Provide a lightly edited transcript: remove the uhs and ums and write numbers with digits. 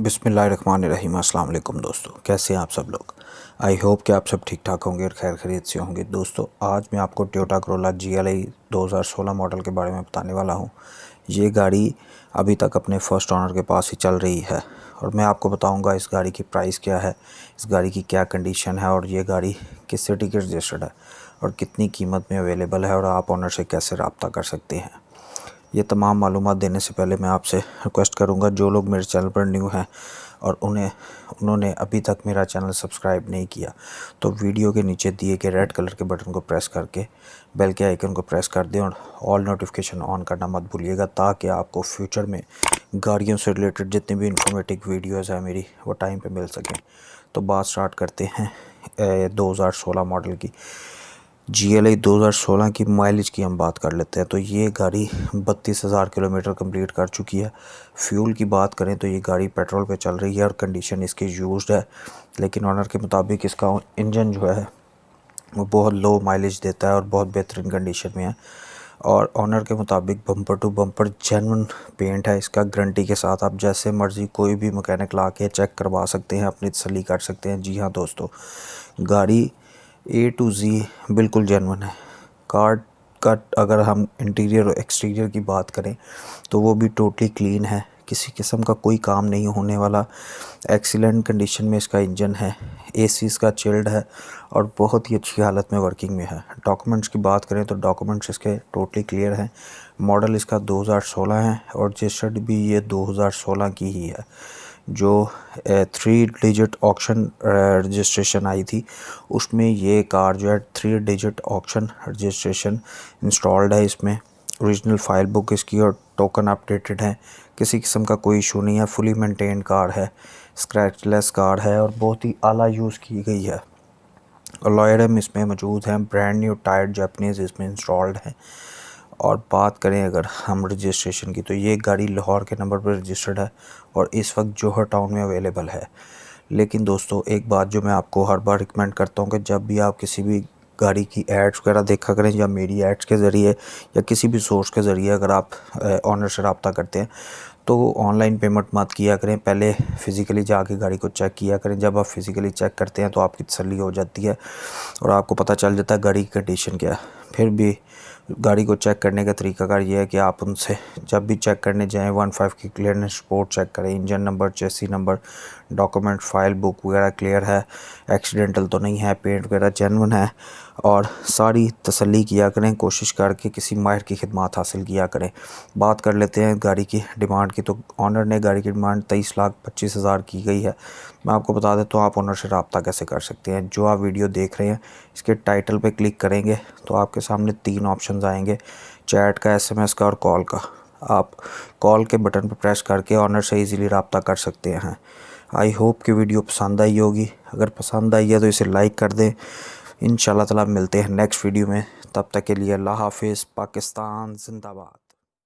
बिस्मिल्लाहिर्रहमानिर्रहीम। अस्सलाम वालेकुम दोस्तों, कैसे हैं आप सब लोग। आई होप कि आप सब ठीक ठाक होंगे और खैर खैरियत से होंगे। दोस्तों आज मैं आपको टोयोटा करोला GLI 2016 मॉडल के बारे में बताने वाला हूं। ये गाड़ी अभी तक अपने फर्स्ट ओनर के पास ही चल रही है और मैं आपको बताऊंगा इस गाड़ी की प्राइस क्या है, इस गाड़ी की क्या कंडीशन है और ये गाड़ी किस सिटी की रजिस्टर्ड है और कितनी कीमत में अवेलेबल है और आप ओनर से कैसे रब्ता कर सकते हैं। ये तमाम मालूमात देने से पहले मैं आपसे रिक्वेस्ट करूंगा, जो लोग मेरे चैनल पर न्यू हैं और उन्होंने अभी तक मेरा चैनल सब्सक्राइब नहीं किया तो वीडियो के नीचे दिए गए रेड कलर के बटन को प्रेस करके बेल के आइकन को प्रेस कर दें और ऑल नोटिफिकेशन ऑन करना मत भूलिएगा, ताकि आपको फ्यूचर में गाड़ियों से रिलेटेड जितनी भी इंफॉर्मेटिव वीडियोज़ है मेरी वो टाइम पर मिल सकें। तो बात स्टार्ट करते हैं 2016 मॉडल की GLI 2016 की माइलेज की हम बात कर लेते हैं। तो ये गाड़ी 32,000 किलोमीटर कंप्लीट कर चुकी है। फ्यूल की बात करें तो ये गाड़ी पेट्रोल पे चल रही है और कंडीशन इसकी यूज्ड है, लेकिन ऑनर के मुताबिक इसका इंजन जो है वो बहुत लो माइलेज देता है और बहुत बेहतरीन कंडीशन में है। और ऑनर के मुताबिक bumper to bumper genuine paint है इसका, गारंटी के साथ। आप जैसे मर्ज़ी कोई भी मैकेनिक ला के चेक करवा सकते हैं, अपनी तसल्ली कर सकते हैं। जी हाँ दोस्तों, गाड़ी A to Z बिल्कुल जेन्युइन है। कार का अगर हम इंटीरियर और एक्सटीरियर की बात करें तो वो भी टोटली क्लीन है, किसी किस्म का कोई काम नहीं होने वाला। एक्सीलेंट कंडीशन में इसका इंजन है, AC इसका चिल्ड है और बहुत ही अच्छी हालत में वर्किंग में है। डॉक्यूमेंट्स की बात करें तो डॉक्यूमेंट्स इसके टोटली क्लियर हैं। मॉडल इसका 2016 है और रजिस्टर्ड भी ये 2016 की ही है। जो 3 डिजिट ऑक्शन रजिस्ट्रेशन आई थी उसमें ये कार जो है 3 डिजिट ऑक्शन रजिस्ट्रेशन इंस्टॉल्ड है इसमें। ओरिजिनल फाइल बुक इसकी और टोकन अपडेटेड है, किसी किस्म का कोई इशू नहीं है। फुली मेंटेन कार है, स्क्रैचलेस कार है और बहुत ही आला यूज़ की गई है। अलॉयरम इसमें मौजूद हैं, ब्रांड न्यू टायर जापानीज़ इसमें इंस्टॉल्ड हैं। और बात करें अगर हम रजिस्ट्रेशन की तो ये गाड़ी लाहौर के नंबर पर रजिस्टर्ड है और इस वक्त जौहर टाउन में अवेलेबल है। लेकिन दोस्तों एक बात जो मैं आपको हर बार रिकमेंड करता हूँ कि जब भी आप किसी भी गाड़ी की एड्स वगैरह देखा करें या मेरी एड्स के ज़रिए या किसी भी सोर्स के ज़रिए अगर आप ऑनर से रब्ता करते हैं तो ऑनलाइन पेमेंट मत किया करें, पहले फ़िज़िकली जाके गाड़ी को चेक किया करें। जब आप फ़िज़िकली चेक करते हैं तो आपकी तसल्ली हो जाती है और आपको पता चल जाता है गाड़ी की कंडीशन क्या है। फिर भी गाड़ी को चेक करने का तरीकाकार ये है कि आप उनसे जब भी चेक करने जाएं 15 की क्लियरेंस रिपोर्ट चेक करें, इंजन नंबर, चेसी नंबर, डॉक्यूमेंट, फाइल बुक वगैरह क्लियर है, एक्सीडेंटल तो नहीं है, पेंट वगैरह जेन्युइन है और सारी तसल्ली किया करें। कोशिश करके किसी माहिर की खिदमत हासिल किया करें। बात कर लेते हैं गाड़ी की डिमांड की। तो ऑनर ने गाड़ी की डिमांड 23,25,000 की गई है। मैं आपको बता देता हूँ आप ऑनर से रब्ता कैसे कर सकते हैं। जो आप वीडियो देख रहे हैं इसके टाइटल पे क्लिक करेंगे तो आपके सामने 3 ऑप्शन आएंगे, चैट का, SMS का और कॉल का। आप कॉल के बटन पर प्रेस करके ऑनर से इजीली रब्ता कर सकते हैं। आई होप कि वीडियो पसंद आई होगी। अगर पसंद आई है तो इसे लाइक कर दें। इंशाल्लाह ताला मिलते हैं नेक्स्ट वीडियो में, तब तक के लिए अल्लाह हाफिज़। पाकिस्तान जिंदाबाद।